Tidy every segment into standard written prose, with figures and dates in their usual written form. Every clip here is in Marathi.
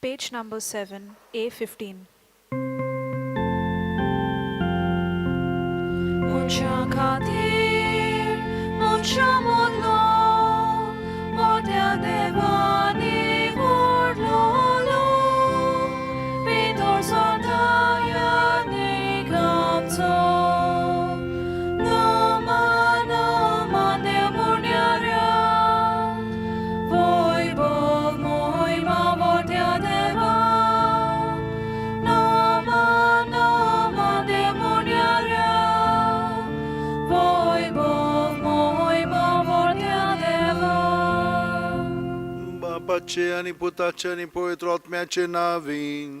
Page number 7, A15. Muncha Khatir, Muncha Modlo, Modya Devani Vordlolo, Vidor Sardaya Nigamto, Noma Noma Demunyarya, Voibov Moima Vodya Deva, Noma Noma Demunyarya, Voibov Moima Vodya Deva. बापाचे आणि पुताचे आणि पवित्र आत्म्याचे नावीन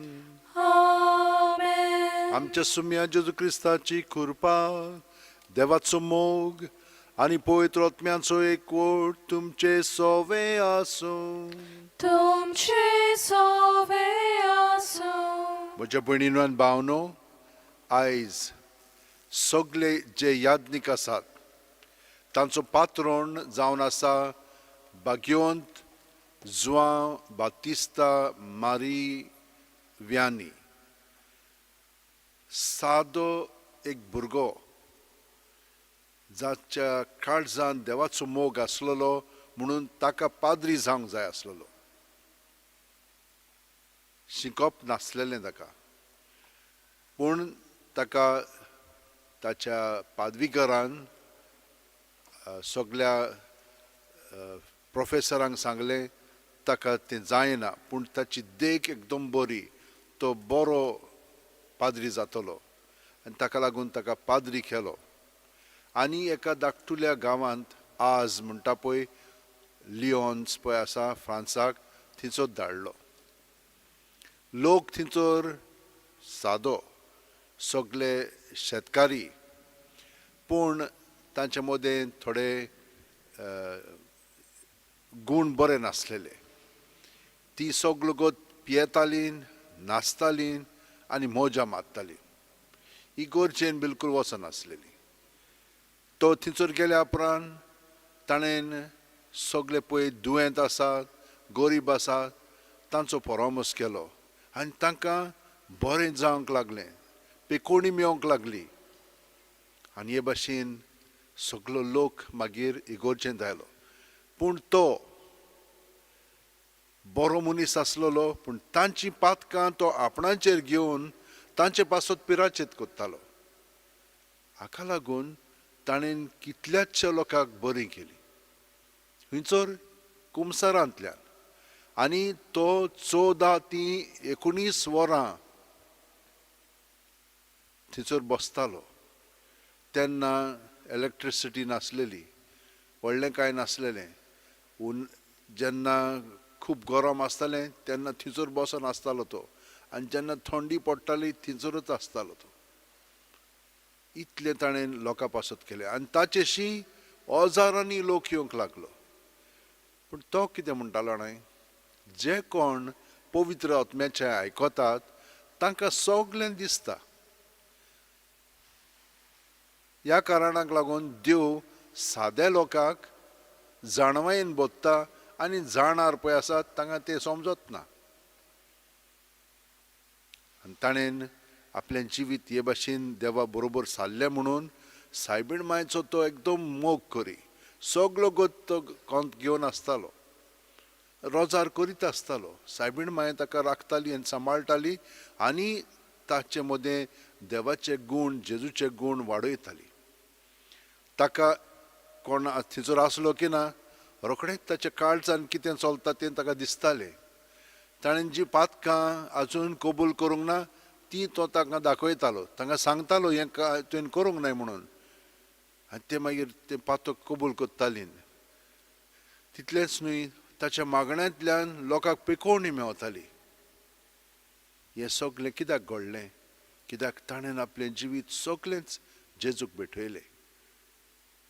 Amen. आमच्या सुम्या जेजू ख्रिस्ताची कृपा देवाचो मोग आणि पवित्र आत्म्याचो एकवट तुमचे सोवे आसो. तुमचे सोवे आसो. म्हज्या भयणीनो आनी भावनो, आयज सगळे जे याज्ञिक आसात तांचो पात्रोण जावन आसा भाग्यवंत जुआंव बातिस्ता मारी व्यानी. सादो एक भुरगो जाच्या काळजान देवाचो मोग आसलेलो म्हणून ताका पाद्री जावंक जाय आसलेलो. शिकप नासलेलें ताका, पूण ताका ताच्या पादवीकरान सगळ्या प्रोफेसरांक सांगलें ताका तें जायना, पूण ताची देख एकदम बरी, तो बरो पाद्री जातलो आनी ताका लागून ताका पाद्री केलो. आनी एका धाकटुल्या गांवांत आज म्हणटा पळय लिओन्स पळय आसा फ्रांसाक, थंयचो धाडलो. लोक थंयचोर सादो, सगळे शेतकारी, पूण तांचे मदें थोडे गूण बरे नासलेले. ती सगळो गोत पियेतालीं, नाचतालीं आनी मोजा मारतालीं. इगोर्जेन बिलकूल वचनासलेली. तो थंयसर गेल्या उपरांत ताणें सगळे पळय दुयेंत आसात, गरीब आसात तांचो परामर्श केलो आनी तांकां बरें जावंक लागलें, पेकोणी मेळोंक लागली. आनी हे भाशेन सगळो लोक मागीर इगोर्जेंत आयलो. पूण तो बरो मनीस आसलेलो, पूण तांची पातकां तो आपणाचेर घेवन तांचे पासत पिराचेत कोत्तालो. हाका लागून ताणें कितल्याचशा लोकांक बरी केली, थंयसर कुमसारांतल्यान. आनी तो 14 ती 19 वरां थंयसर बसतालो. तेन्ना इलेक्ट्रिसिटी नासलेली, व्हडलें कांय नासलेलें. जेन्ना खूब गरम आसतालें तेन्ना थंयसर बसून आसतालो तो, आनी जेन्ना थंडी पडटाली थंयसरूच आसतालो तो. इतलें ताणें लोकां पासत केलें आनी ताचेशी हजारांनी लोक येवंक लागलो. पूण तो कितें म्हणटालो जाणाय, जे कोण पवित्र आत्म्याचें आयकतात तांकां सगळें दिसता. ह्या कारणाक लागून देव साद्या लोकांक जाणवायेन बोधता आनी जाणार पळय आसात तांकां तें समजत ना. आनी ताणें आपलें जिवीत हे भाशेन देवा बरोबर सारलें म्हणून सायबीण मांयचो तो एकदम मोग करी. सगळो गोत तो कोंत घेवन आसतालो, रोजार करीत आसतालो. सायबीण मांय ताका राखताली आनी सांबाळटाली आनी ताचे मदें देवाचे गूण, जेजूचे गूण वाडयताली. ताका कोण थंयसर आसलो की ना, रोखडेंच ताच्या काळजान कितें चलता तें ताका दिसतालें. ताणें जी पातकां आजून कबूल करूंक ना ती तो तांकां दाखयतालो, तांकां सांगतालो हें तुवें करूंक नाय म्हणून, आनी ते मागीर तें पातक कबूल करतालीं. तितलेंच न्हय, ताच्या मागण्यांतल्यान लोकांक पिकोवणी मेवताली. हें सगळें कित्याक घडलें? कित्याक ताणें आपलें जिवीत सगळेंच जेजूक भेटयलें.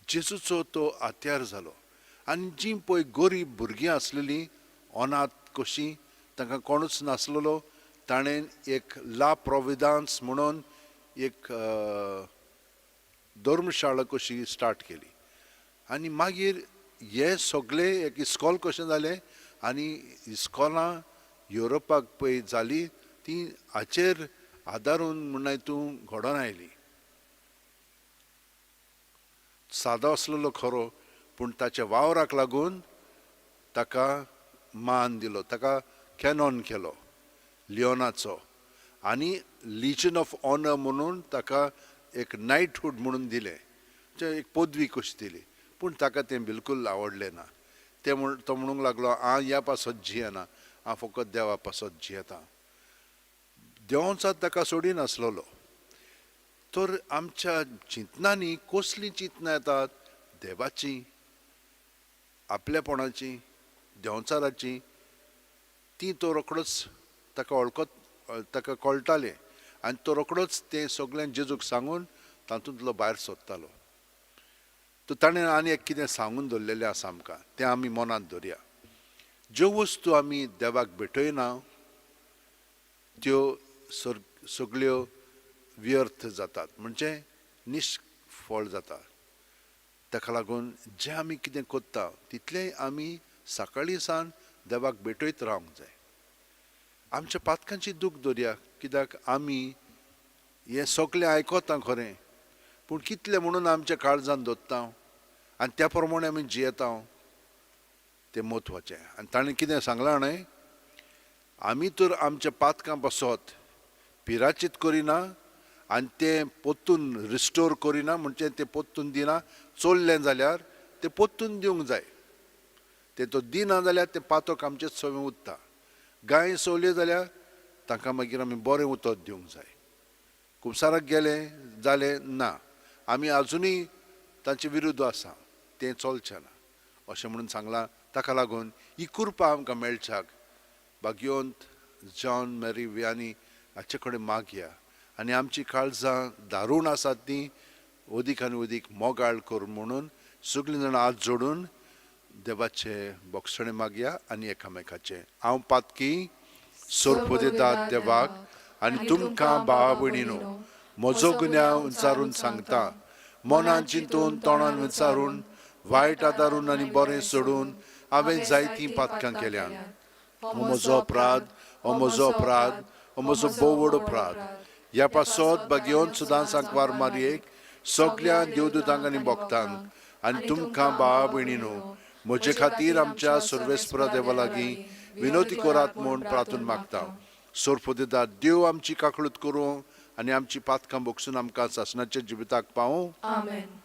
जेजूचो तो आत्यार जालो. आनी जीं पळय गरीब भुरगीं आसलेलीं, अनाथ कशीं, तांकां कोणूच नासलेलो, ताणें एक ला प्रोविदांस म्हणून एक धर्मशाळा कशी स्टार्ट केली. आनी मागीर हे सगळे एक इस्कॉल कशें जालें आनी इस्कॉलां युरोपाक पळय जाली ती हाचेर आदारून म्हणून हितून घडोवन आयली. सादो आसलेलो खरो, पूण ताच्या वावराक लागून ताका मान दिलो, ताका कॅनॉन केलो लिओनाचो, आनी लिजन ऑफ ऑनर म्हणून ताका एक नायटहूड म्हणून दिलें, एक पदवी कशी दिली. पूण ताका तें बिलकूल आवडलें ना. तो म्हणूंक लागलो, हांव ह्या पासत जियेना, हांव फकत देवा पासत जियेता. देवांचा ताका सोडिनासलो. तर आमच्या चिंतनांनी कसलीं चिंतनां येतात? देवाची, आपलेपणाची, देंवचाराची. ती तो रोखडोच ताका कळटालें, आनी तो रोखडोच तें सगळें जेजूक सांगून तातूंतलो भायर सरतालो. तो ताणें आनी एक कितें सांगून दवरलेलें आसा आमकां, तें आमी मनांत दवरया. ज्यो वस्तू आमी देवाक भेटयना त्यो सगळ्यो व्यर्थ जातात, म्हणजे निश्फळ जाता. ताका लागून जें आमी कितें कोत्ता तितलेंय आमी सकाळी सान देवाक भेटयत रावंक जाय. आमच्या पातकांची दूख दवरया, कित्याक आमी हें सगळें आयकोता खरें, पूण कितलें म्हणून आमच्या काळजांत दवरता आनी त्या प्रमाणे आमी जियेता तें म्हत्वाचें. आनी ताणें कितें सांगलां न्हय, आमी तर आमच्या पातकां पासत पिराचीत करिना आनी तें पोत्तून रिस्टोर करिना, म्हणजे तें पोत्तून दिना. चोरलें जाल्यार तें पोत्तून दिवंक जाय. तें तो दिना जाल्यार तें पातक आमचें सवें उरता. गाय सोवल्यो जाल्यार तांकां मागीर आमी बरें उतर दिवंक जाय. कुबसाराक गेलें जालें ना, आमी आजुनूय तांचे विरुद्ध आसा, तें चलचें ना अशें म्हणून सांगलां. ताका लागून ही कृपा आमकां मेळच्याक भाग्यवंत जॉन मेरी वियानी हाचे कडेन मागया, आनी आमची काळजां दारूण आसात ती अदीक आनी अदीक मोगाळ करून म्हणून सगळीं जाणां हात जोडून देवाचे बोगसणे मागया आनी एकामेकाचे. हांव पातकी सोरपो दितात देवाक आनी तुमकां भावा भयणीनो, म्हजो गुन्यांव विचारून सांगता. मनान चिंतून तोंडान विचारून वायट आदारून आनी बरें सोडून हांवें जायतीं पातकां केल्यात. हो म्हजो अपराध, हो म्हजो अपराध, हो म्हजो भोव व्हड अपराध. ह्या पासत भाग्यवंत सुदांसाक वार मारयेक, सगळ्या देवदूतांक आनी भक्तांक आनी तुमकां भावा भयणीनो, म्हजे खातीर आमच्या सर्वेस्परा देवा लागीं विनोती करात म्हूण प्रार्थना मागता. सोरपो दितात देव आमची काकळूत करूं आनी आमची पातकां बोगसून आमकां सासणाच्या जिविताक पावूं. आमेन.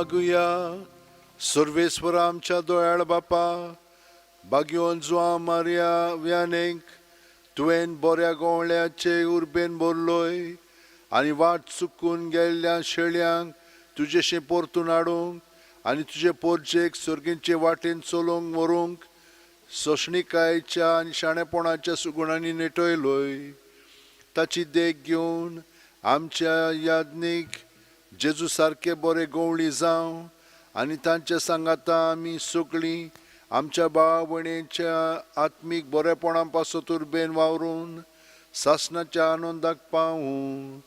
मागुया. सर्वेस्वरा आमच्या दोयाळ बापा, बागयोन जुआ मारिया व्यानेक तुवें बऱ्या गोवळ्याचे उर्बेन भरलोय आनी वाट चुकून गेल्ल्या शेळ्यांक तुजेशें परतून हाडूंक आनी तुजे पोरचेक सर्गींचे वाटेन चलोवंक व्हरूंक सोशणिकायेच्या आनी शाणेपणाच्या सुगुणांनी नेटयलोय. ताची देख घेवन आमच्या याज्ञीक जेजू सारके बरे गवळी जावं आनी तांच्या सांगाता आमी सगळीं आमच्या भाव भयणीच्या आत्मीक बरेपणा पासत उर्बेन वावरून सासणाच्या आनंदाक पावूं.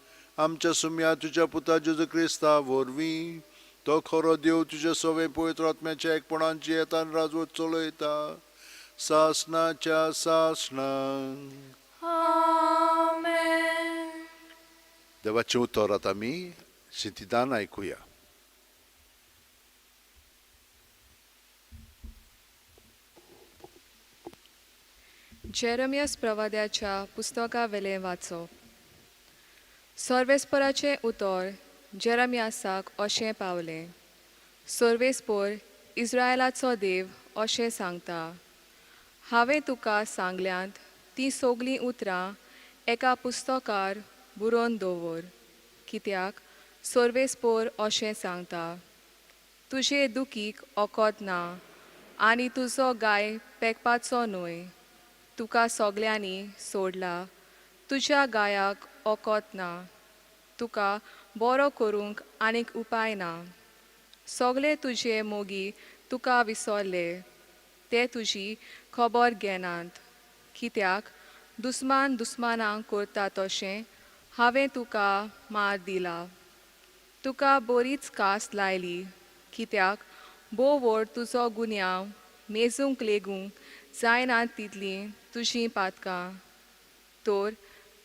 आमच्या सुम्या तुज्या पुता जेजू क्रिस्ता वरवीं तो खरो देव तुजे सवे पवित्र आत्म्याच्या एकपणांची येतान राजवट चलयता सासणाच्या सासणांक. आमेन. देवाचें उतर आतां आमी शितिदान आयकुया. जेरमियास प्रवाद्याच्या पुस्तका वेले वाचप. सर्वेस्पराचें उतर जेरमियासाक अशें पावलें. सर्वेस्पर इस्रायलाचो देव अशें सांगता, हांवें तुका सांगल्यांत तीं सगलीं उतरां एका पुस्तकार बरोवन दवर. कित्याक सर्वेस्पर अशें सांगता, तुजे दुखीक ओकोत ना आनी तुजो गाय पेकपाचो न्हय. तुका सगल्यांनी सोडला, तुज्या गायाक ओकोत ना. तुका बरो करूंक आनीक उपाय ना. सगळे तुजे मोगी तुका विसरले, ते तुजी खबर घेनात. कित्याक दुस्मान दुस्मानांक करता तशें हांवें तुका मार दिला. तुका बरीच कास लायली, कित्याक भोव व्हड तुजो गुन्यांव मेजूंक लेगूंक जायना तितलीं तुजीं पातकां. तर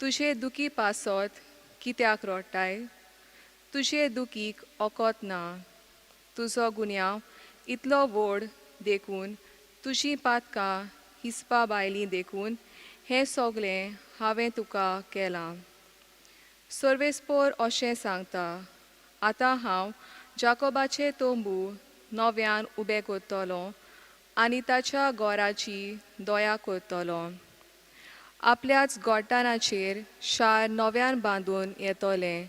तुजे दुखी पासत कित्याक रडटाय? तुजे दुखीक ओकोत ना. तुजो गुन्यांव इतलो व्हड देखून तुजीं पातकां हिसपा भायलीं देखून हें सगलें हांवें तुका केलां. सर्वेस्पर अशें सांगता, आतां हांव जाकोबाचें तोंबू नव्यान उबें करतलों आनी ताच्या घोराची दया करतलों. आपल्याच गोठाणाचेर शार नव्यान बांदून येतोलें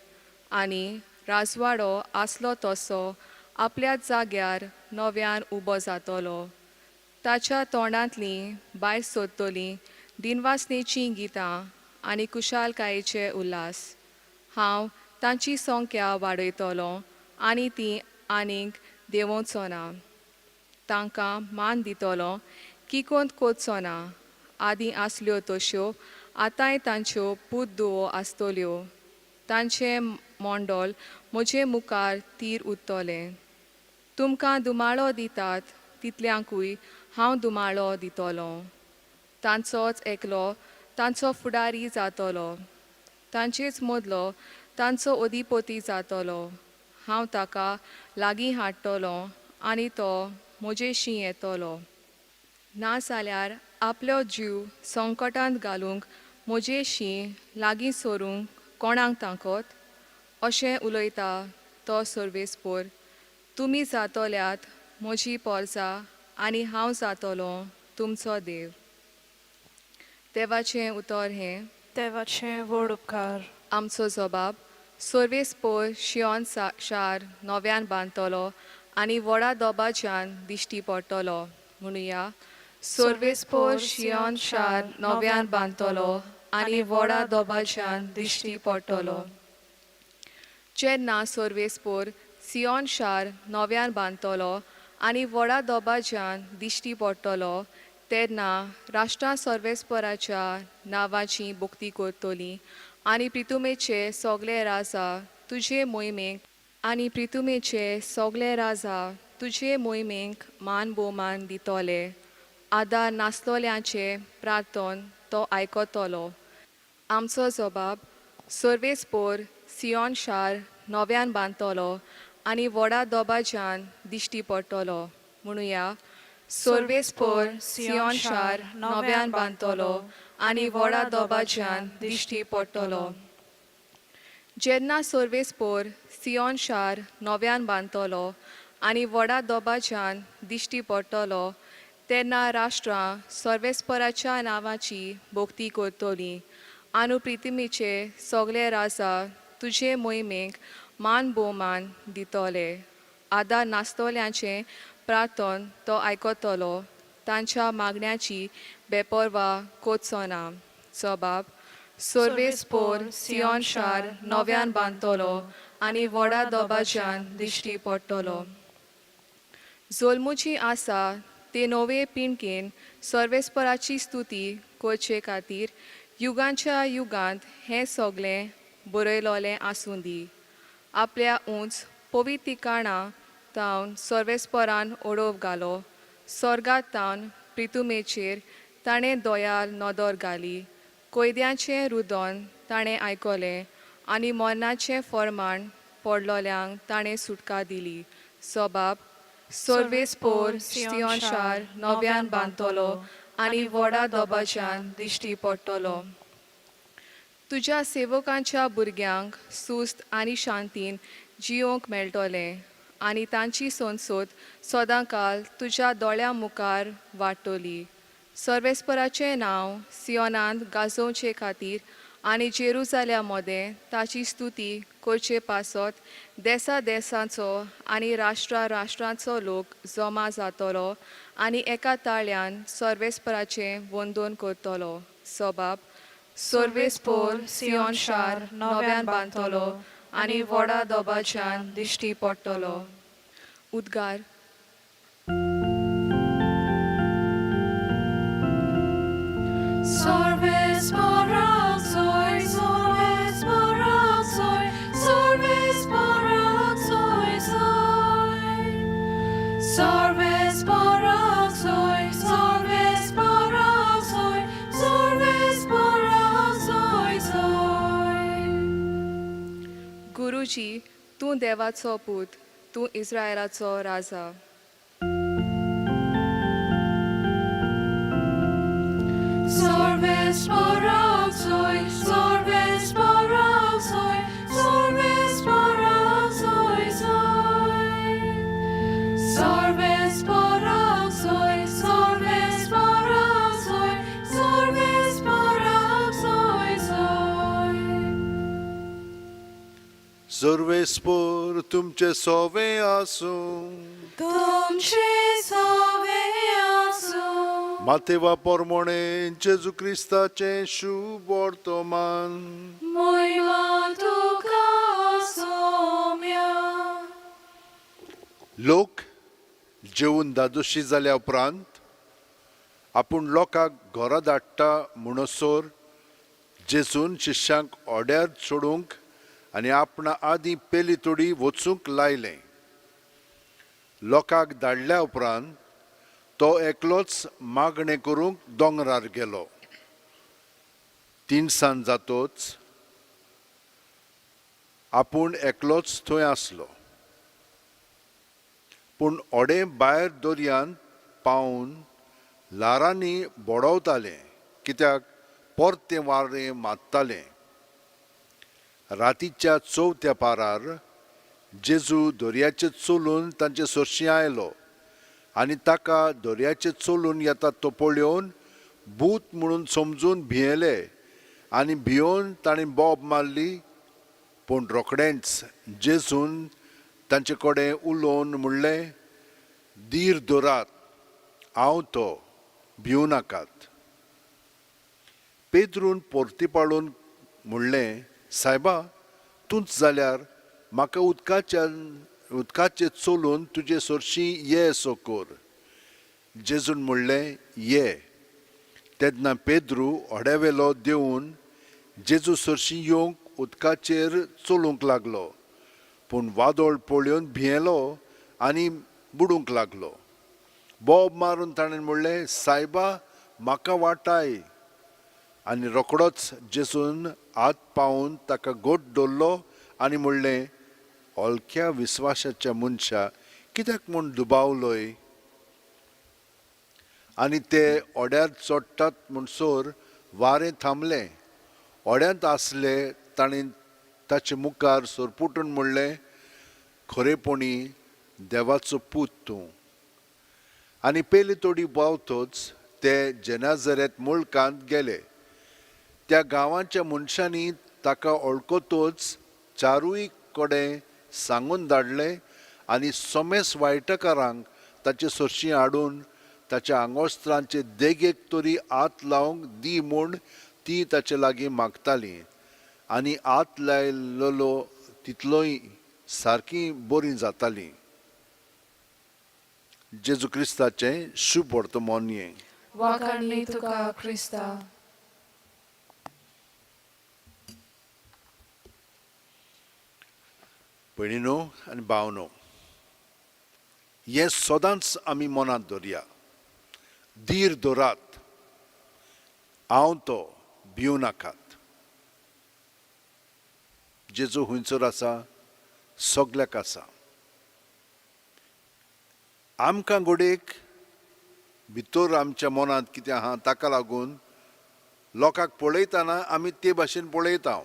आनी राजवाडो आसलो तसो आपल्याच जाग्यार नव्यान उबो जातलो. ताच्या तोंडांतलीं भायर सरतलीं दिनवासनेचीं गितां आनी कुशालकायेचे उल्हास. हांव तांची संख्या वाडयतलों आनी तीं आनीक देंवोचो ना. तांकां मान दितलों किकोंत कोचो ना. आदीं आसल्यो तश्यो आतांय तांच्यो पुतधुवो आसतल्यो. तांचें मोंडोल म्हजे मुखार तीर उरतलें. तुमकां दुमाळो दितात तितल्यांकूय हांव दुमाळो दितलों. तांचोच एकलो तांचो फुडारी जातलो. तांचेच मदलो तांचो अधिपती जातलो. हांव ताका लागीं हाडटलों आनी तो म्हजेशीं येतलो. ना जाल्यार आपलो जीव संकटांत घालूंक म्हजेशीं लागीं सरूंक कोणाक तांकोत? अशें उलयता तो सर्वेस्पर. तुमी जातल्यात म्हजी पोरसां आनी हांव जातलों तुमचो देव. देवाचें उतर हें. देवाचें व्हड उपकार. आमचो जबाब. सर्वेस्पर शियोन शार नव्यान बांदतलो आनी व्हडा दोबाज्यान दिश्टी पडटलो. म्हणुया, सर्वेस्पर शियोन शार नव्यान बांदतलो आनी व्हडा दोबाज्यान दिश्टी पडटलो. जेन्ना सर्वेस्पर सियोन शार नव्यान बांदतलो आनी व्हडा दोबाज्यान दिश्टी पडटलो, तेन्ना राष्ट्रां सर्वेस्पराच्या नांवाची भोक्ती करतलीं आनी प्रितुमेचे सगळे राजा तुजे मोहिमेक तुजे मोहिमेक मान भोवमान दितले. आदार नासलोल्यांचे प्रार्थन तो आयकतलो. आमचो जबाब. सर्वेस्पर सियोन शार नव्यान बांदतलो आनी व्हडा दोबाज्यान दिश्टी पडटलो. म्हणुया, सर्वेस्पर सियोन शार नव्यान बांदतलो आनी व्हडा दोबाज्यान दिश्टी पडटलो. जेन्ना सर्वेस्पोर सियोन शार नव्यान बांदतलो आनी व्हडा दोबाज्यान दिश्टी पडटलो तेन्ना राष्ट्रां सर्वेस्पराच्या नांवाची भोक्ती करतलीं आनी प्रिथिवीचे सगळे राजा तुजे मोहिमेक मान भोवमान दितले. आदार नासतल्यांचें प्रार्थन तो आयकतलो, तांच्या मागण्याची बेपरवा कोचचो ना. जबाब: सर्वेस्पोर सियोन शार नव्यान बांदतलो आनी व्हडा दोबाज्यान दिश्टी पडटलो. जोल्मुची आसा ते नवे पिणकेन सर्वेस्पराची स्तुती करचे खातीर युगांच्या युगांत हें सगळें बरयलोलें आसूं दी. आपल्या उंच पवित्र ठिकाणां तावन सर्वेस्परान ओडोव घालो. स्वर्गांत तावन प्रिथुमेचेर ताणें दोयाल नदर घाली. कोयद्यांचें रुदन ताणें आयकलें आनी मरणाचें फर्माण पडलोल्यांक ताणें सुटका दिली. जबाब: सर्वेस्पोर सियोन शार नव्यान बांदतलो आनी व्हडा दोबाज्यान दिश्टी पडटलो. तुज्या सेवकांच्या भुरग्यांक सुस्त आनी शांतीन जियोंक मेळटलें आनी तांची संसद सदांकाल तुज्या दोळ्यां मुखार वाडटली. सर्वेस्पराचें नांव सियोनांत गाजोवचे खातीर आनी जेरुसालेमामध्ये ताची स्तुती करचे पासत देसा देसांचो आनी राष्ट्रा राष्ट्रांचो लोक जमा जातलो आनी एका ताळ्यान सर्वेस्पराचें वंदन करतलो. जबाब: सर्वेस्पोर सियोन शार नव्यान बांदतलो आनी व्हडा दोबाज्यान दिश्टी पडटलो. उद्गार. सर्वेस्पराक सोय, सर्वेस्पराक सोय, सर्वेस्पराक सोय सोय. सर्वेस्पराक सोय, सर्वेस्पराक सोय, सर्वेस्पराक सोय सोय. गुरुजी, तूं देवाचो पूत, तूं इस्रायेलाचो राजा. सर्वेस्पराक सोय, सर्वेस्पराक सोय, सर्वेस्पराक सोय सोय. सर्वेस्पराक सोय, सर्वेस्पराक सोय, सर्वेस्पराक सोय सोय. सर्वेस्पोर तुमचे सोवे आसूं. तुमचे सोवे आसूं. मातेवा पोरमोणे जेजू क्रिस्ताचें शुभ वर्तमान. मोहिमा तुका सोम्या. लोक जेवून दादोशी जाल्या उपरांत आपूण लोकांक घरा धाडटा म्हणसोर जेजून शिश्यांक ओड्यार सोडूंक आनी आपणा आदीं पेली तोडी वचूंक लायलें. लोकांक धाडल्या उपरांत तो एकलोच मागणें करूंक दोंगरार गेलो. 3 सांज जातोच आपूण एकलोच थंय आसलो. पूण ओडे भायर दर्यांत पावून ल्हारांनी बोडवताले, कित्याक परतें वारें मारतालें. रातीच्या 4थ्या पारार जेजू दर्याचेर चलून तांचे सरशीं आयलो आनी ताका दर्याचेर चलून येता तो पळोवन भूत म्हणून समजून भियेले आनी भियोन ताणें बोब मारली. पूण रोखडेंच जेजून तांचे कडेन उलोवन म्हणलें, धीर धरात, हांव तो, भिवू नाकात. पेद्रून परतीपाळून म्हणलें, सायबा, तूंच जाल्यार म्हाका उदकाचेर चलून तुजे सरशीं ये सो कर. जेजून म्हणलें, ये. तेन्ना पेद्रू ओड्यावेलो देंवन जेजू सरशीं येवंक उदकाचेर चलूंक लागलो. पूण वादळ पळोवन भियेलो आनी बुडूंक लागलो. बोब मारून ताणें म्हणलें, सायबा, म्हाका वाटाय. आनी रोखडोच जेजून हात पावून ताका घोट धरलो आनी म्हणलें, हलक्या विस्वासाच्या मनशा, कित्याक म्हूण दुबावलोय. आनी ते ओड्यार चडटात म्हणसोर वारें थांबलें. ओड्यांत आसले ताणें ताचे मुखार सोरपुटून म्हणलें, खरेपणी देवाचो पूत तूं. आनी पयली तोडी पावतोच ते जेनाझारेत मुळकांत गेले. त्या गांवाच्या मनशांनी ताका वळखतोच चारूय कडेन सांगून धाडलें आनी सोमेस वायटकारांक ताचे सोरशीं हाडून ताच्या आंगोस्त्रांचे देगेक तरी हात लावंक दी म्हूण ती ताचे लागीं मागतालीं. आनी हात लायलेलो तितलोय सारकी बरी जातालीं. जेजू क्रिस्ताचें शुभ वर्तमान. वाखाणली तुका क्रिस्ता. भयणीनो आनी भावनो, हें सदांच आमी मनांत दवरया. धीर दवरात, हांव तो, भिवू नाकात. जेजू हुंयसर आसा, सगल्याक आसा. आमकां घोडेक भितर आमच्या मनांत कितें आहा ताका लागून लोकांक पळयतना आमी ते भाशेन पळयता,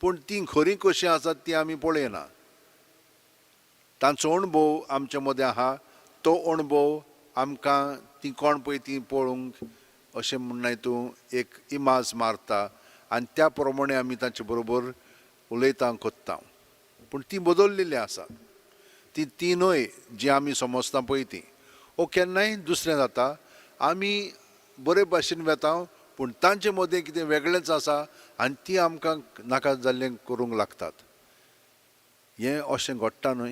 पूण ती खरी कशी आसात ती आमी पळयना. तांचो अणभव आमच्या मदें आहा, तो अणभव आमकां ती कोण पळय ती पळोवंक अशें म्हणून तूं एक इमाज मारता आनी त्या प्रमाणे आमी तांचे बरोबर उलयता कोत्ता. पूण ती बदललेली आसा. ती न्हय जी आमी समजता पळय ती. केन्नाय दुसरें जाता. आमी बरे भाशेन वेता, पूण तांचे मदें कितें वेगळेंच आसा आनी ती आमकां नाका जाल्लें करूंक लागतात. हें अशें घडटा न्हय.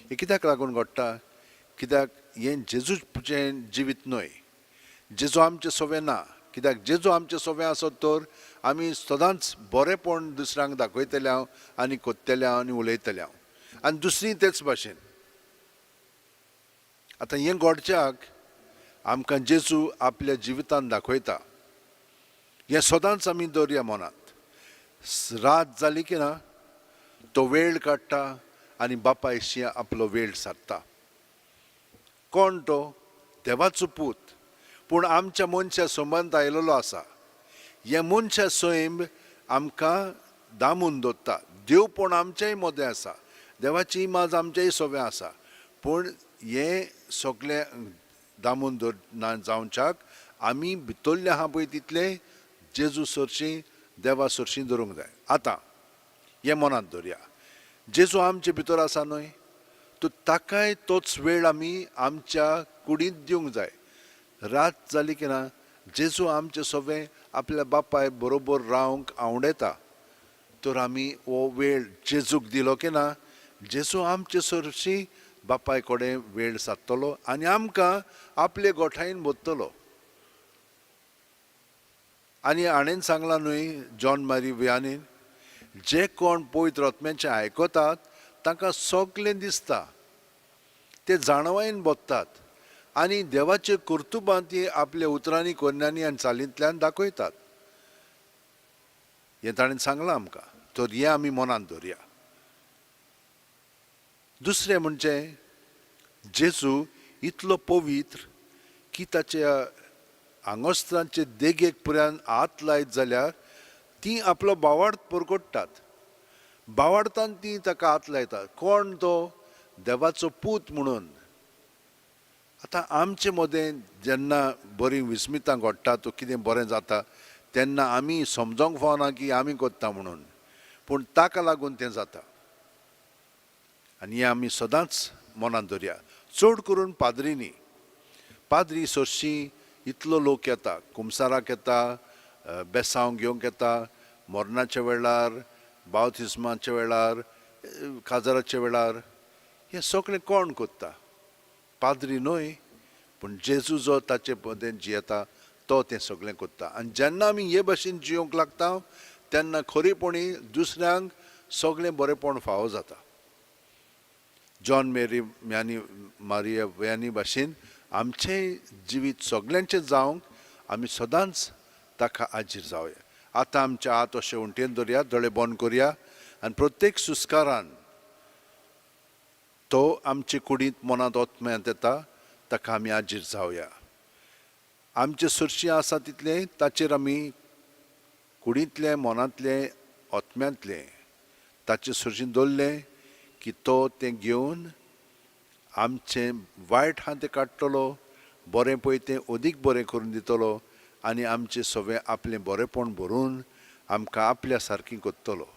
हें कित्याक लागून घडटा? कित्याक हें जेजूचें जिवीत न्हय. जेजू आमचें सोवें ना. कित्याक जेजू आमचें सोवें आसत तर आमी सदांच बरेंपण दुसऱ्यांक दाखयतले हांव आनी कोत्तले हांव आनी उलयतले हांव. आनी दुसरी तेच भाशेन. आतां हें घडच्याक आमकां जेजू आपल्या जिवितान दाखयता. हें सदांच आमी दवरया मनांत. रात जाली की ना तो वेळ काडटा आनी बापा इश्शी आपलो वेळ सारता. कोण तो? देवाचो पूत. पूण आमच्या मनशा संबंद आयलेलो आसा. हे मनशा सैम आमकां दामून दवरता. देवपण आमच्याय मदें आसा. देवाची इमाज आमच्याय सोबे आसा. पूण हें सगळें दामून दवरना जावच्याक आमी भितरले आहा पळय तितलें जेजू सरशीं देवा सरशीं दवरूंक जाय. आतां हें मनांत दवरया. जेजू आमचे भितर आसा न्हय, तो ताकाय तोच वेळ आमी आमच्या कुडींत दिवंक जाय. रात जाली की ना जेजू आमचे सोबे आपल्या बापाय बरोबर रावंक आवडटा. तर आमी हो वेळ जेजूक दिलो की ना, जेजू आमचे सरशीं बापाय कडेन वेळ सादतलो आनी आमकां आपले गोठायेन बसतलो. आनी हाणेन सांगलां न्हय जॉन मारी वियानीन, जे कोण पवित्र आत्म्याचें आयकतात तांकां सगलें दिसता. ते जाणवायेन बसतात आनी देवाचे कर्तुबां ती आपल्या उतरांनी कोन्यांनी आनी चालींतल्यान दाखयतात. हें ताणें सांगलां आमकां. तर हें आमी मनांत दवरया. दुसरें म्हणजे जेजू इतलो पवित्र की ताच्या आंगोस्त्रांचे देगेक पर्यंत हात लायत जाल्यार ती आपलो बावार्थ परगडटात. बावार्थान ती ताका हात लायतात. कोण तो? देवाचो पूत म्हणून. आतां आमचे मदें जेन्ना बरी विस्मितां घडटा, तो कितें बरें जाता तेन्ना आमी समजोंक फावना की आमी कोत्ता म्हणून, पूण ताका लागून तें जाता. आनी हें आमी सदांच मनांत दवरया. चड करून पाद्रींनी. पाद्री सरशीं इतलो लोक येता, कुमसाराक येता, बेसांव घेवंक येता, मरणाच्या वेळार, बावतिस्माच्या वेळार, काजाराच्या वेळार. हें सगळें कोण कोत्ता? पाद्री न्हय, पूण जेजू जो ताचे मदें जियेता तो तें सगळें कोत्ता. आनी जेन्ना आमी हे भाशेन जियोंक लागता तेन्ना खरेपणी दुसऱ्यांक सगळें बरेंपण फावो जाता. जॉन मारिया वियानी भाशेन आमचें जिवीत सगळ्यांचें जावंक आमी सदांच ताका आजीर जावया. आतां आमच्या हात अशें उंटेन दवरया, दोळे बंद करया आनी प्रत्येक सुस्कारान तो आमचे कुडींत मनांत ओतम्यांत येता ताका आमी आजीर जावया. आमचे सरशीं आसा तितलें ताचेर आमी कुडींतलें मनांतलें ओतम्यांतलें ताचे सुरजीन दवरलें की तो तें घेवन आमचें वायट आहा तें काडटलो, बरें पळय तें अदीक बरें करून दितलो आनी आमचें सगळें आपलें बरेंपण भरून आमकां आपल्या सारकीं करतलो.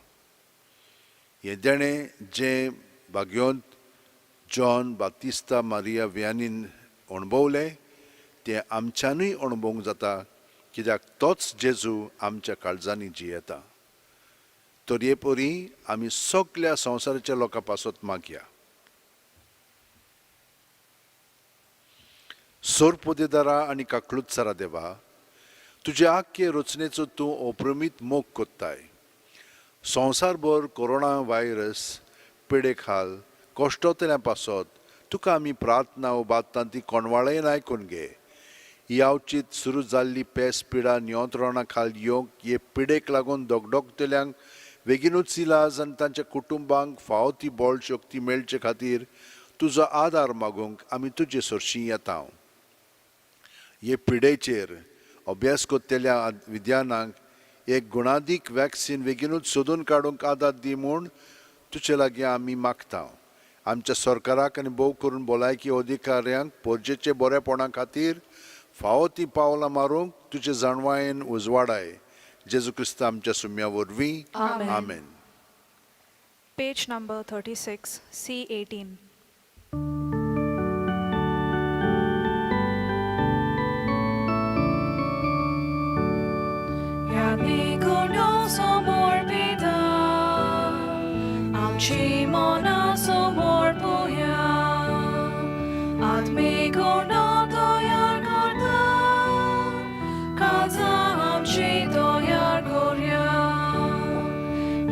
हें देणें जें भाग्यवंत जॉन बातिस्ता मारिया वियानीन अणभवलें तें आमच्यांनूय अणभवूंक जाता, कित्याक तोच जेजू आमच्या काळजांनी जियेता. तर हे परी आमी सगळ्या संवसाराच्या लोकां पासत मागया. सोर पोदेदारा आनी काकळुत्सारा देवा, तुजे आख्खे रचनेचो तूं अप्रमीत मोग कोत्ताय. संवसारभर कोरोना व्हायरस पिडे खाल कश्टोतल्यां पासत तुका आमी प्रार्थना उबारता ती कोणवाळेन आयकून घे. ही आवचीत सुरू जाल्ली पेस पिडा नियंत्रणा खाल येवंक हे पिडेक लागून दोगदोगतल्यांक बेगीनूच इलाज आनी तांच्या कुटुंबांक फावो ती बळ शक्ती मेळचे खातीर तुजो आदार मागूंक आमी तुजे सरशीं येता. हे पिडेचेर अभ्यास कोत्तेल्या विद्यानांक एक गुणादीक वॅक्सीन बेगीनूच सोदून काडूंक आदार दी म्हूण तुजे लागीं आमी मागता. आमच्या सरकाराक आनी भोव करून भलायकी अधिकाऱ्यांक पोरजेचे बरेपणा खातीर फावो ती पावलां मारूंक तुजे जाणवायेन उजवाडाय. जेजू क्रिस्त आमच्या सुम्या वरवीं. आमेन. Page number 36, C18. Somor pida, amchi mona somor puya, atmi gona doyar korda, kaza amchi doyar korya,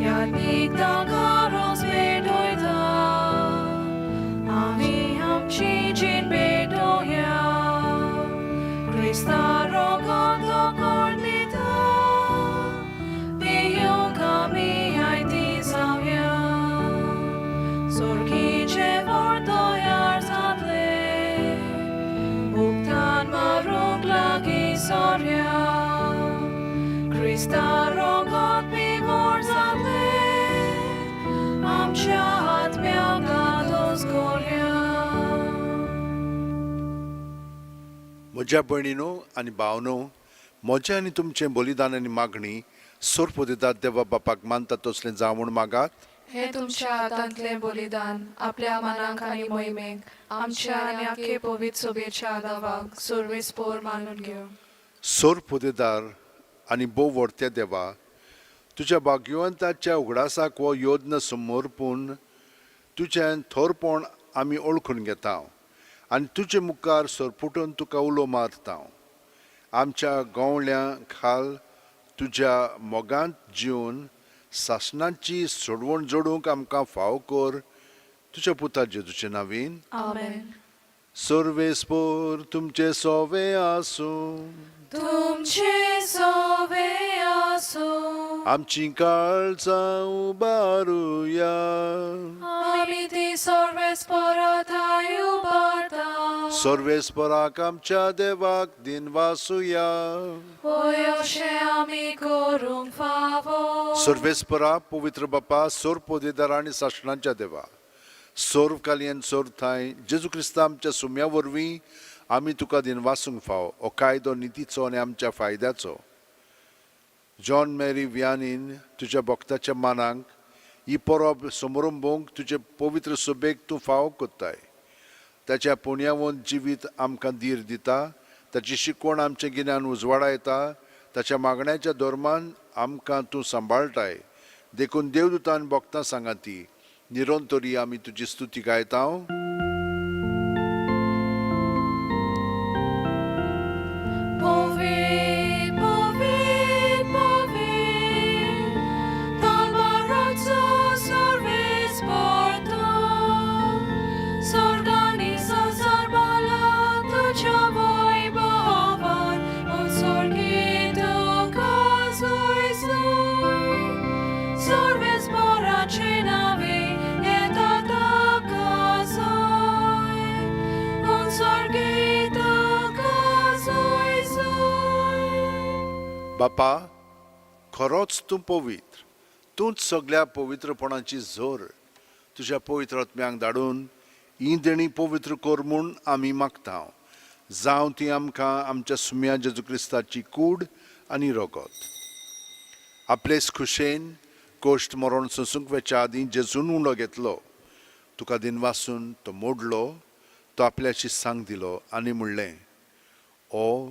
yadnik dagaros bedoida, ami amchi jin bedoya, Krista rogondo kornita. Soria, Krista rogot bimor zadle, amcia atmia gados goria. म्हज्या भयणीनो आनी भावनो, म्हजें आनी तुमचें बलिदान आनी मागणी सोर पोदेदार देवा बापाक मानता तसलें जावं म्हूण मागात. हे तुमच्या हातांतलें बलिदान आपल्या मनाक आनी मोहिमेक आमच्या आनी आख्खे पवित्र सभेच्या आदावाक सर्वेस्पोर मानून घेव. सोर पोदेदार आनी भोव व्हडत्या देवा, तुज्या भाग्यवंताच्या उगडासाक हो योद्न समोरपून तुजें थोरपण आमी ओळखून घेता आनी तुजे मुखार सरपुटून तुका उलो मारता. आमच्या गवळ्यां खाल तुज्या मोगांत जिवन सासणाची सोडवण जोडूंक आमकां फाव कर. तुज्या पुता जेजूचे नांवीन. आमेन. सर्वेस्पोर तुमचे सोवे आसूं. तुमचे सोवे आसूं. आमची काळजां उबारुया. आमी ती सर्वेस्पराताय उबारता. सर्वेस्पराक आमच्या देवाक दिन वासुया. होय अशें आमी करूंक फावो. सर्वेस्परा पवित्र बापा, सोर पोदेदार आनी सासणाच्या देवा, सोर कालयेन सोर थाय जेजू क्रिस्ता आमच्या सुम्या वरवीं आमी तुका दिन वासूंक फाव. हो कायदो नितीचो आनी आमच्या फायद्याचो. जॉन मेरी वियानीन तुज्या भक्ताच्या मानांक ही परब समारंभोवंक तुजे पवित्र सभेक तूं फाव कोत्ताय. ताच्या पुण्यावंत जिवीत आमकां धीर दिता. ताची शिकवण आमचें गिन्यान उजवाडा येता. ताच्या मागण्याच्या धर्मान आमकां तूं सांबाळटाय. देखून देवदूतान भक्तां सांगाती निरंतरी आमी तुजी स्तुती गायता. बापा, खरोच तूं पवित्र. तूंच सगळ्या पवित्रपणाची जोर तुज्या पवित्र आत्म्यांक धाडून ही देणी पवित्र कर म्हूण आमी मागता जावं ती आमकां आमच्या सुम्या जेजू क्रिस्ताची कूड आनी रगत आपलेच खुशेन कोश्ट मरण सोंसूंक वेच्या आदीं जेजून उंडो घेतलो तुका दिनवासून तो मोडलो तो आपल्याची सांग दिलो आनी म्हणलें ओ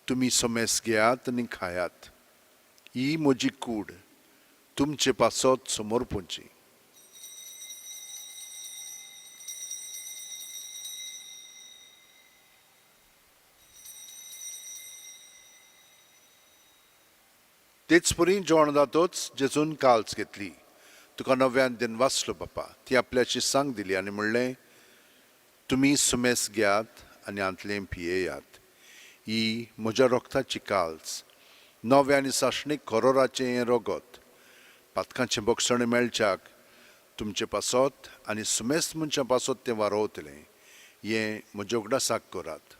तुमी सोमेस घेयात आनी खायात ही म्हजी कूड तुमचे पासत समोर पोंची तेच परी जेवण जातोच जेजून काल्स घेतली तुका नव्यान दिनवासलो बापा ती आपल्याची सांग दिली आनी म्हणलें तुमी सुमेस घेयात आनी आंतलें पियेयात ही म्हज्या रोगताची काल्स नवे आनी साशणीक करोराचें हें रगत पातकांचें बक्षण मेळच्याक तुमचे पासत आनी सुमेस्त मनशां पासत तें वारोवतलें हें म्हज्या उगडासाक करात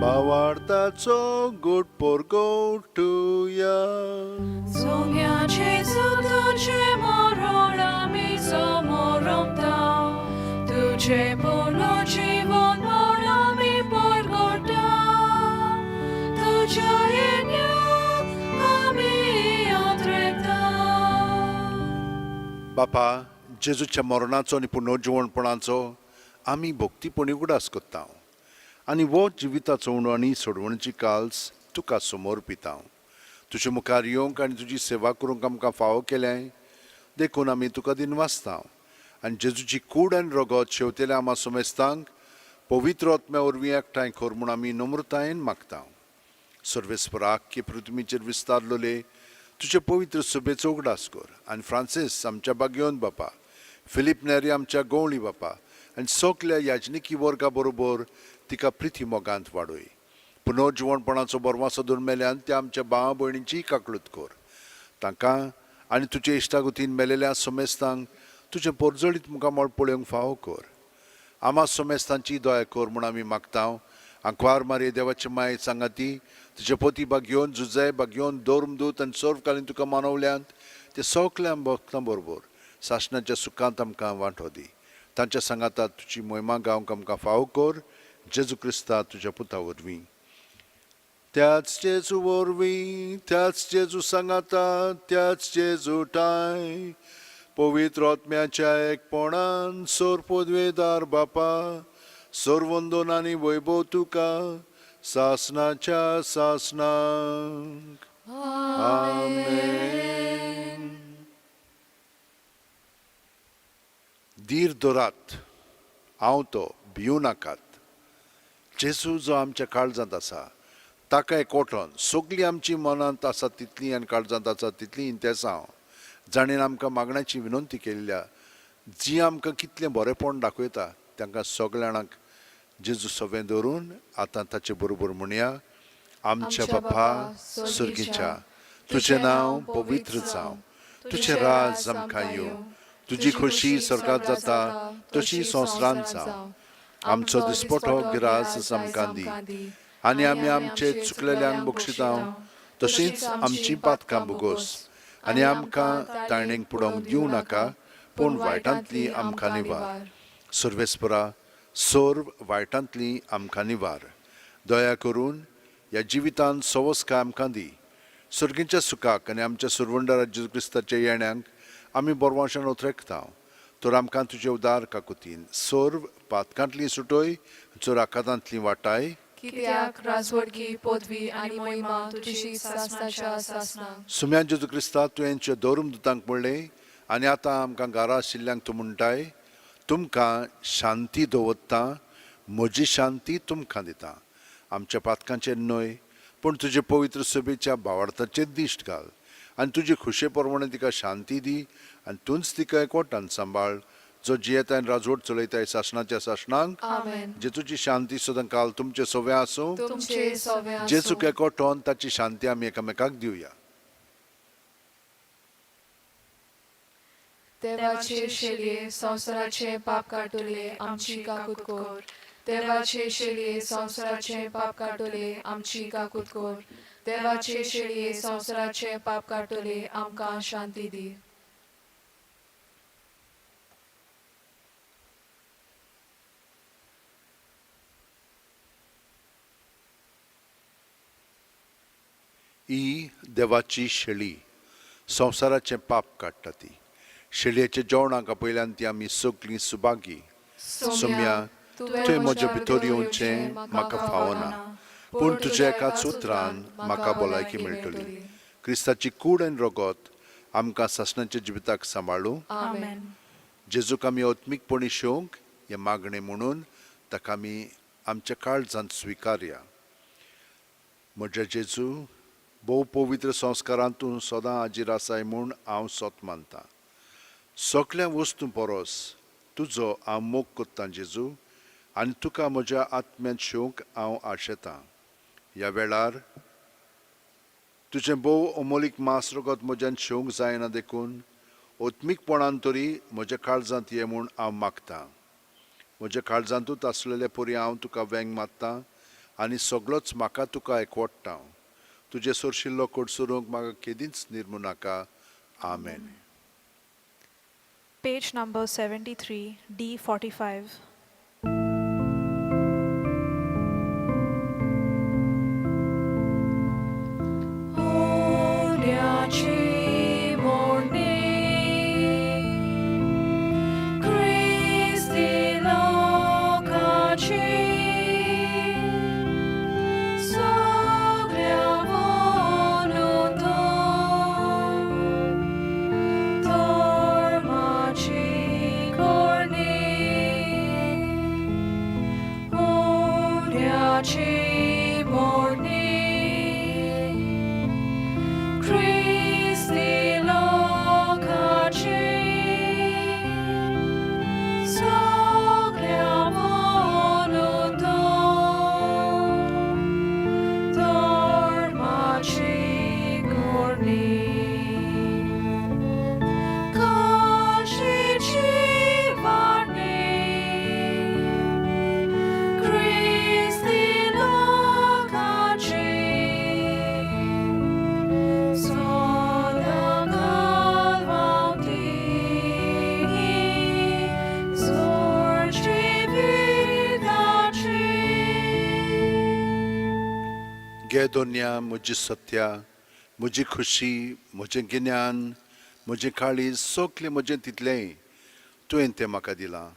भावार्थाचो गोड पोरगोटुया Zomia Jesu tuce morora mi somoromta tuce puno जीवन मोरा mi porgota tucia enia ami odrekta बापा जेजूच्या मरणाचो आनी पुनर्जिवणपणाचो आमी भक्तीपणी उगडास कोत्ता आनी वो जिविताचो उणो आनी सोडवणीची काल्स तुका समोर पिता तुजे मुखार येवंक आनी तुजी सेवा करूंक आमकां फावो केलें देखून आमी तुका दिनवासता आनी जेजूची कूड आनी रगत शेवतेल्या आमा सोमेस्तांक पवित्र आत्म्या वरवीं एकठांय कर म्हूण आमी नम्रतायेन मागता सर्वेस्पराक की पृथ्वीचेर विस्तारलोले तुजे पवित्र सभेचो उगडास कर आनी फ्रांसीस आमच्या बागयोन बापा फिलीप नेरी आमच्या गवळी बापा आनी सगल्या याजनिकी वर्गा बरोबर तिका प्रिती मोगांत वाडय पुनर्जिवणपणाचो बरवासो धरून मेल्यान त्या आमच्या भावा भयणींची काकळूत कर तांकां आनी तुजे इश्टागुतीन मेलेल्या सोमेस्तांक तुजे पोरजळीत मुखामळ पळोवंक फावो कर आमा सोमेस्तांची दया कर म्हूण आमी मागता आंकवार मारये देवाचे माय सांगाती तुजे पोती बागयोन जुजय बागयोन दोरमदूत आनी सर्वकालीन तुका मानवल्यांत ते सगल्या भक्तां बरोबर सासणाच्या सुखांत आमकां वांटो दी तांच्या सांगाताक तुजी मोहिमा गावंक आमकां फावो कर जेजू क्रिस्ता तुज्या पुता वरवीं त्याच जेजू वरवीं त्याच जेजू सांगाता त्याच जेजू टाय पवित्र आत्म्याच्या एकपणान सोर पदवेदार बापा सोरवंदन आनी वैभव तुका सासणाच्या सासणाक आमेन धीर दोरात हांव तो भिवू नाकात जेजू जो आमच्या काळजांत आसा ताका एकवटोन सगळीं आमची मनांत आसा तितलीं आनी काळजांत आसा तितलीं इंतेसांव जाणेन आमकां मागण्याची विनंती केल्ल्या जी आमकां कितलें बरेंपण दाखयता तांकां सगळ्यांक जेजू सवें धरून आतां ताचे बरोबर म्हणया आमच्या बापा सुर्गीच्या तुजें नांव पवित्र जावं तुजें राज आमकां येवं तुजी खोशी स्वर्गांत जाता तशी संवसारांत जावं आमचो दिसपटो गिरास आमकां दी आनी आमी आमचे चुकलेल्यांक बक्षिता तशींच आमची पातकां बुगोस आनी आमकां ताळणेक पडोवंक दिवं नाका पूण वायटांतली आमकां निवार सर्वेस्परा सोर्व वायटांतली आमकां निवार दया करून ह्या जिवितांत सवस्काय आमकां दी सर्गीच्या सुखाक आनी आमच्या सुरवंडा जेजू क्रिस्ताच्या येण्याक आमी बोरवांशान उतरेकता तर आमकां तुजे उदार काकुतीन सोर्व पातकांतली सुटोय चोर आकांतांतली वाटाय कित्याक राजवडगी पदवी आनी मोहिमा तुजी सासणाच्या सासणाक सुम्या जेजू क्रिस्ता तुवें दौरूम दुतांक म्हणलें आनी आतां आमकां घरा आशिल्ल्यांक तूं म्हणटाय तुमकां शांती दवरता म्हजी शांती तुमकां दिता आमच्या पातकांचेर न्हय पूण तुजे पवित्र सभेच्या भावार्थाचेर दिश्ट घाल आनी तुजे खुशे प्रमाणे तिका शांती दी आनी तूंच तिका एकवटान सांबाळ जो जियेता आनी राजवट चलयताय सासणाच्या सासणांक आमेन जेजूची शांती सदां काल तुमचे सव्या आसूं तुमचे सवे आसूं. जेजूक एकवटोन ताची शांती आमी एकामेकाक दिवया देवाचे शेळये संवसाराचे पाप काटुले आमची काकूत कोर. देवाचे शेळये संवसाराचे पाप काटुले आमची काकूत कोर. देवाचे शेळये संवसाराचे पाप काटुले आमकां शांती दी. ही देवाची शेळी संवसाराचें पाप काडटा ती. शेळयेच्या जेवणाक पयल्यान ती आमी सगळीं सुभागी. सोम्या तुवें म्हजे भितर येवचें म्हाका फावना, पूण तुज्या एकाच उतरान म्हाका भलायकी मेळटली. क्रिस्ताची कूड आनी रगत आमकां सासणाच्या जिविताक सांबाळूं. Amen. जेजूक आमी आत्मीकपणी शेवंक हें मागणें म्हणून ताका आमी आमच्या काळजांत स्विकारया. म्हज्या जेजू, भोव पवित्र संस्कारांत तूं सदां हाजीर आसाय म्हूण हांव सोत मानतां. सगळ्या वस्तू परस तुजो हांव मोग कोत्तां जेजू, आनी तुका म्हज्या आत्म्यांत शेवंक हांव आशेतां. ह्या वेळार तुजें भोव अमोलीक मास रगत म्हज्यान शेवंक जायना देखून ओत्मीकपणान तरी म्हज्या काळजांत ये म्हूण हांव मागतां. म्हज्या काळजांतूच आसलेले परी हांव तुका वेंग मारतां आनी सगळोच म्हाका तुका एकवटटां. तुजे सोरशिल्लो कोडसुरूंक म्हाका केदींच निर्मू नाका. आमेन. Page number 73, D45. घे दोन्या म्हजी सत्या, म्हजी खुशी, म्हजें गिन्यान, म्हजें काळीज, सगलें म्हजें तितलेंय तुवें तें म्हाका दिलां.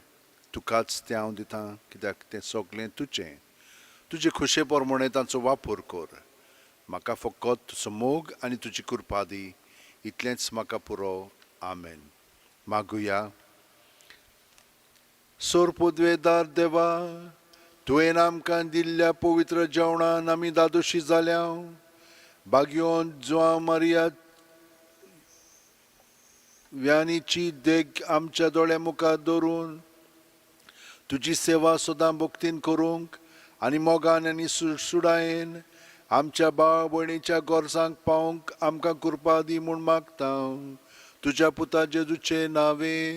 तुकाच तें हांव दितां, कित्याक तें सगलें तुजें. तुजे खुशे प्रमाणें ताचो वापर कर. म्हाका फकत तुजो मोग आनी तुजी कृपा दी. इतलेंच म्हाका पुरो. आमेन. मागुया. सोरपोद्वेदार देवा, तुवें आमकां दिल्ल्या पवित्र जेवणान आमी दादोशी जाल्या. भाग्योन जुआ मारिया व्यानीची देग आमच्या दोळ्या मुखार दवरून तुजी सेवा सदां भक्तीन करूंक आनी मोगान आनी सुडायेन आमच्या भाव भयणीच्या गोरसांक पावंक आमकां कृपा दी म्हूण मागतां. तुज्या पुता जेजूचे नांवें.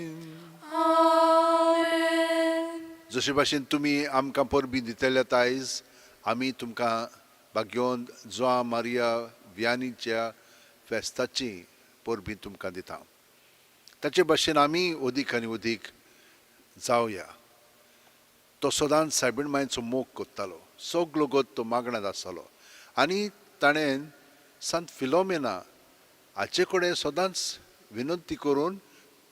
जशे भाशेन तुमी आमकां परबी दितल्यात आयज, आमी तुमकां भाग्योन जुआ मारिया व्यानीच्या फेस्ताची परबी तुमकां दिता. ताचे भाशेन आमी अदीक आनी अदीक जावया. तो सदांच सायबीण मांयचो मोग कोत्तालो. सगलो गोत तो मागण्यात आसतालो आनी ताणें सांत फिलोमेना हाचे कडेन सदांच विनंती करून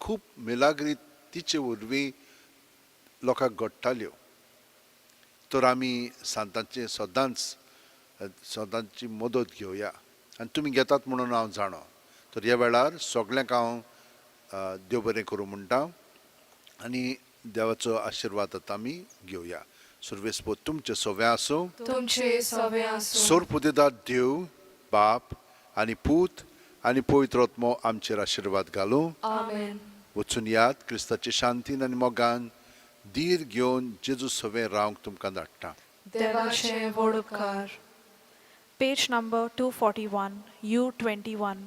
खूब मिलाग्री तिचे वरवीं लोकांक घडटाल्यो. तर आमी सांतांचे सदांची मदत घेवया आनी तुमी घेतात म्हणून हांव जाणो. तर ह्या वेळार सगळ्यांक हांव देव बरें करूं म्हणटा आनी देवाचो आशिर्वाद आतां आमी घेवया. सर्वेस्पो तुमचे सवे आसूं. तुमचे सवे आसूं. सोरपुतेदार देव बाप आनी पूत आनी पवित्र आत्मो आमचेर आशिर्वाद घालूं. आमेन. वचून याद क्रिस्ताचे शांतीन आनी मोगान धीर घेवन जेजू सवे रावंक तुमकां धाडटा. देवाचे व्हड उपकार. Page number 241, U21.